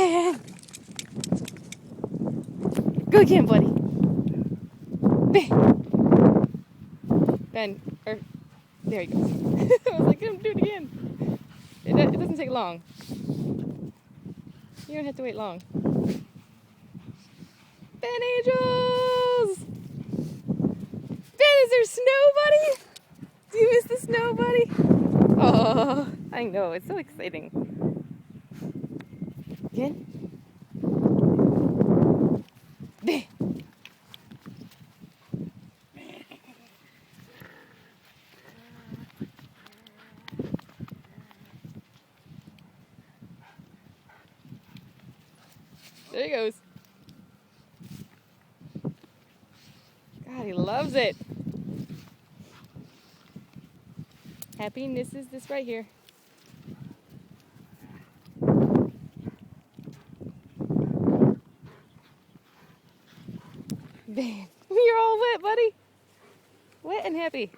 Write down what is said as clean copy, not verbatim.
Ben! Go again, buddy. Ben! Ben, there he goes. I was like, get him to do it again. It doesn't take long. You don't have to wait long. Ben Angels! Ben, is there snow, buddy? Do you miss the snow, buddy? Oh, I know. It's so exciting. Again? Ben! There he goes. God, he loves it. Happiness is this right here. Man, you're all wet, buddy. Wet and happy.